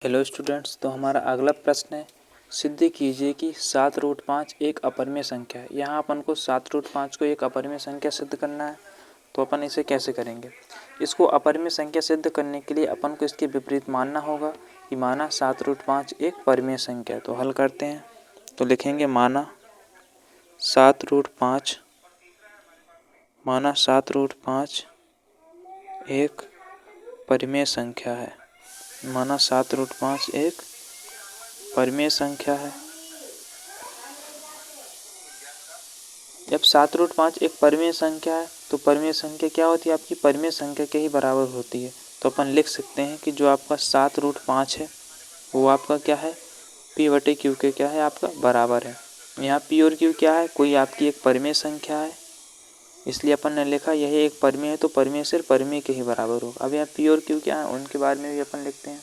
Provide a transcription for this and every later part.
Hello students, तो हमारा अगला प्रश्न है, सिद्ध कीजिए कि 7√5 एक अपरिमेय संख्या है। यहाँ अपन को 7√5 को एक अपरिमेय संख्या सिद्ध करना है। तो अपन इसे कैसे करेंगे? इसको अपरिमेय संख्या सिद्ध करने के लिए अपन को इसके विपरीत मानना होगा कि माना 7√5 एक परिमेय संख्या है। तो हल करते हैं। तो लिखेंगे माना 7√5 एक परिमेय संख्या है। माना 7√5 एक परिमेय संख्या है। जब 7√5 एक परिमेय संख्या है तो परिमेय संख्या क्या होती है? आपकी परिमेय संख्या के ही बराबर होती है। तो अपन लिख सकते हैं कि जो आपका 7√5 है वो आपका क्या है? P/Q के क्या है? आपका बराबर है। यहाँ P और Q क्या है? कोई आपकी एक परिमेय संख्या है, इसलिए अपन ने लिखा यह एक परिमेय है तो परिमेय सिर्फ परिमेय के ही बराबर होगा। अब यहाँ P और Q क्या है उनके बारे में भी अपन लिखते हैं।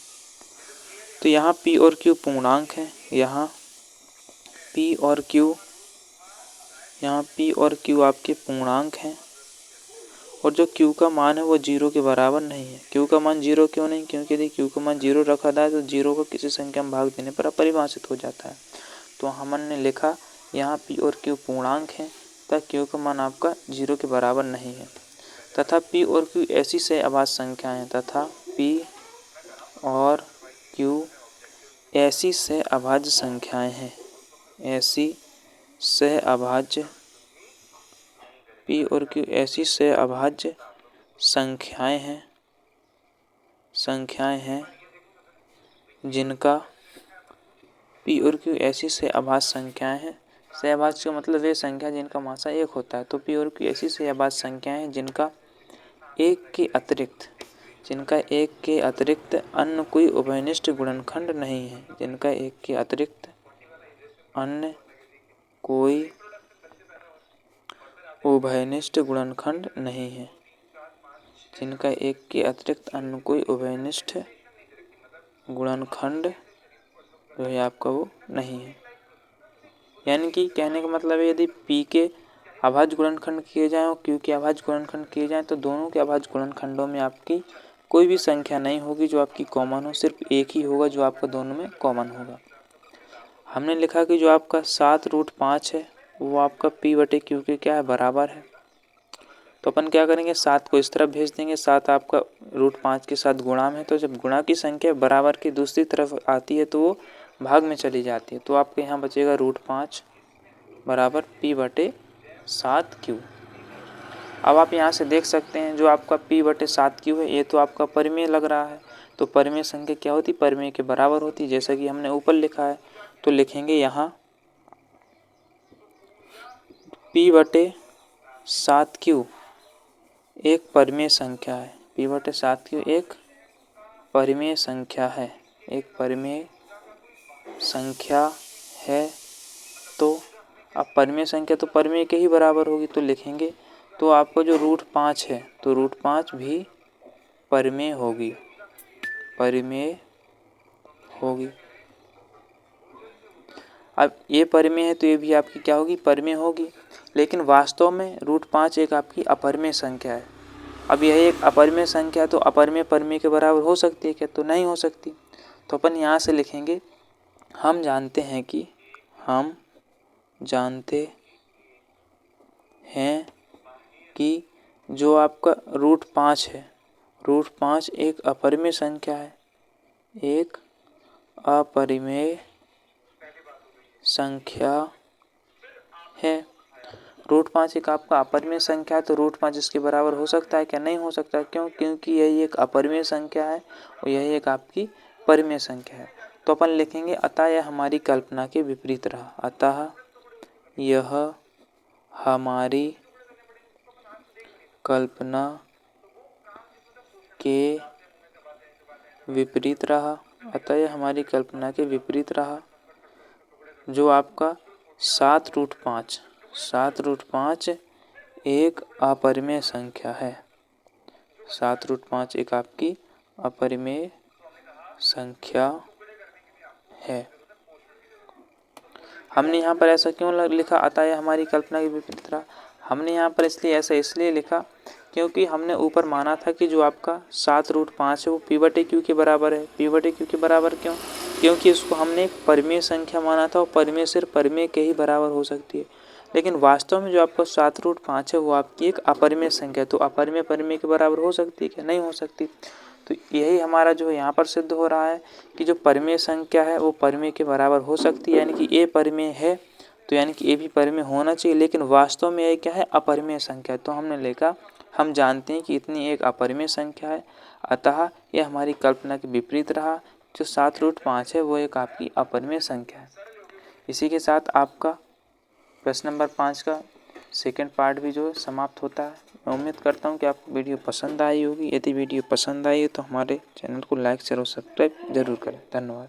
तो यहाँ P और Q पूर्णांक है। यहाँ P और Q आपके पूर्णांक हैं और जो Q का मान है वो 0 के बराबर नहीं है। Q का मान 0 क्यों नहीं? क्योंकि यदि Q का मान 0 रखा जाए तो 0 को किसी संख्या में भाग देने पर अपरिभाषित हो जाता है। तो हमने लिखा यहाँ P और Q पूर्णांक हैं तथा Q का मान आपका 0 के बराबर नहीं है तथा P और Q ऐसी सहअभाज्य संख्याएं हैं तथा P और Q ऐसी सहअभाज्य संख्याएं हैं। ऐसी सहअभाज्य P और Q ऐसी सहअभाज्य संख्याएं हैं जिनका P और Q ऐसी सहअभाज्य संख्याएं हैं। सहअभाज्य का मतलब वे संख्या जिनका मासा 1 होता है। तो P और Q ऐसी सहअभाज्य संख्याएं हैं जिनका एक के अतिरिक्त अन्य कोई उभयनिष्ठ गुणनखंड नहीं है। जिनका एक के अतिरिक्त अन्य कोई उभयनिष्ठ गुणनखंड नहीं है। जिनका एक के अतिरिक्त अन्य कोई उभयनिष्ठ गुणनखंड जो है आपका वो नहीं है। यानी कि कहने का मतलब है यदि P के अभाज्य गुणनखंड किए जाएं और Q के अभाज्य गुणनखंड किए जाएं तो दोनों के अभाज्य गुणनखंडों में आपकी कोई भी संख्या नहीं होगी जो आपकी कॉमन हो। सिर्फ एक ही होगा जो आपका दोनों में कॉमन होगा। हमने लिखा कि जो आपका 7√5 है वो आपका P/Q के क्या है? बराबर है। तो अपन क्या करेंगे? 7 को इस तरफ भेज देंगे। 7 आपका √5 के साथ गुणा में, तो जब गुणा की संख्या बराबर की दूसरी तरफ आती है तो वो भाग में चली जाती है। तो आपके यहाँ बचेगा √5 बराबर P/7Q। अब आप यहाँ से देख सकते हैं जो आपका P/7Q है ये तो आपका परिमेय लग रहा है। तो परिमेय संख्या क्या होती? परिमेय के बराबर होती, जैसा कि हमने ऊपर लिखा है। तो लिखेंगे यहाँ P/7Q एक परिमेय संख्या है। P/7Q एक परिमेय संख्या है। एक परिमेय संख्या है। तो अब परिमेय संख्या तो परिमेय के ही बराबर होगी। तो लिखेंगे तो आपको जो √5 है तो √5 भी परिमेय होगी। अब ये परिमेय है तो ये भी आपकी क्या होगी? परिमेय होगी। लेकिन वास्तव में √5 एक आपकी अपरिमेय संख्या है। अब यह एक अपरिमेय संख्या तो अपरिमेय परिमेय के बराबर हो सकती है क्या? तो नहीं हो सकती। तो अपन यहाँ से लिखेंगे हम जानते हैं कि जो आपका √5 है, √5 एक अपरिमेय संख्या है। एक अपरिमेय संख्या है। √5 एक आपका अपरिमेय संख्या है तो √5 इसके बराबर हो सकता है क्या? नहीं हो सकता। क्यों? क्योंकि यही एक अपरिमेय संख्या है और यही एक आपकी परिमेय संख्या है। तो अपन लिखेंगे अतः यह हमारी कल्पना के विपरीत रहा। अतः यह हमारी कल्पना के विपरीत रहा। अतः यह हमारी कल्पना के विपरीत रहा। जो आपका 7√5 एक अपरिमेय संख्या है। 7√5 एक आपकी अपरिमेय संख्या है। हमने यहाँ पर ऐसा क्यों लिखा? अतः यह हमारी कल्पना के विपरीत रहा। हमने यहाँ पर इसलिए लिखा क्योंकि हमने ऊपर माना था कि जो आपका 7√5 है वो पिवट ए क्यू के बराबर है। पिवट ए क्यू के बराबर क्यों? क्योंकि इसको हमने एक परिमेय संख्या माना था और परिमेय सिर्फ परिमेय के ही बराबर हो सकती है। लेकिन वास्तव में जो आपका 7√5 है वो आपकी एक अपरिमेय संख्या है, तो अपरिमेय परिमेय के बराबर हो सकती है क्या? नहीं हो सकती। तो यही हमारा जो यहाँ पर सिद्ध हो रहा है कि जो परिमेय संख्या है वो परिमेय के बराबर हो सकती है, यानी कि ए परिमेय है तो यानी कि ए भी परिमेय होना चाहिए। लेकिन वास्तव में ये क्या है? अपरिमेय संख्या। तो हमने लिखा, हम जानते हैं कि इतनी एक अपरिमेय संख्या है, अतः यह हमारी कल्पना के विपरीत रहा। जो 7√5 है वो एक आपकी अपरिमेय संख्या है। इसी के साथ आपका प्रश्न नंबर 5 का सेकंड पार्ट भी जो है समाप्त होता है। मैं उम्मीद करता हूँ कि आपको वीडियो पसंद आई होगी। यदि वीडियो पसंद आई है तो हमारे चैनल को लाइक शेयर और सब्सक्राइब जरूर करें। धन्यवाद।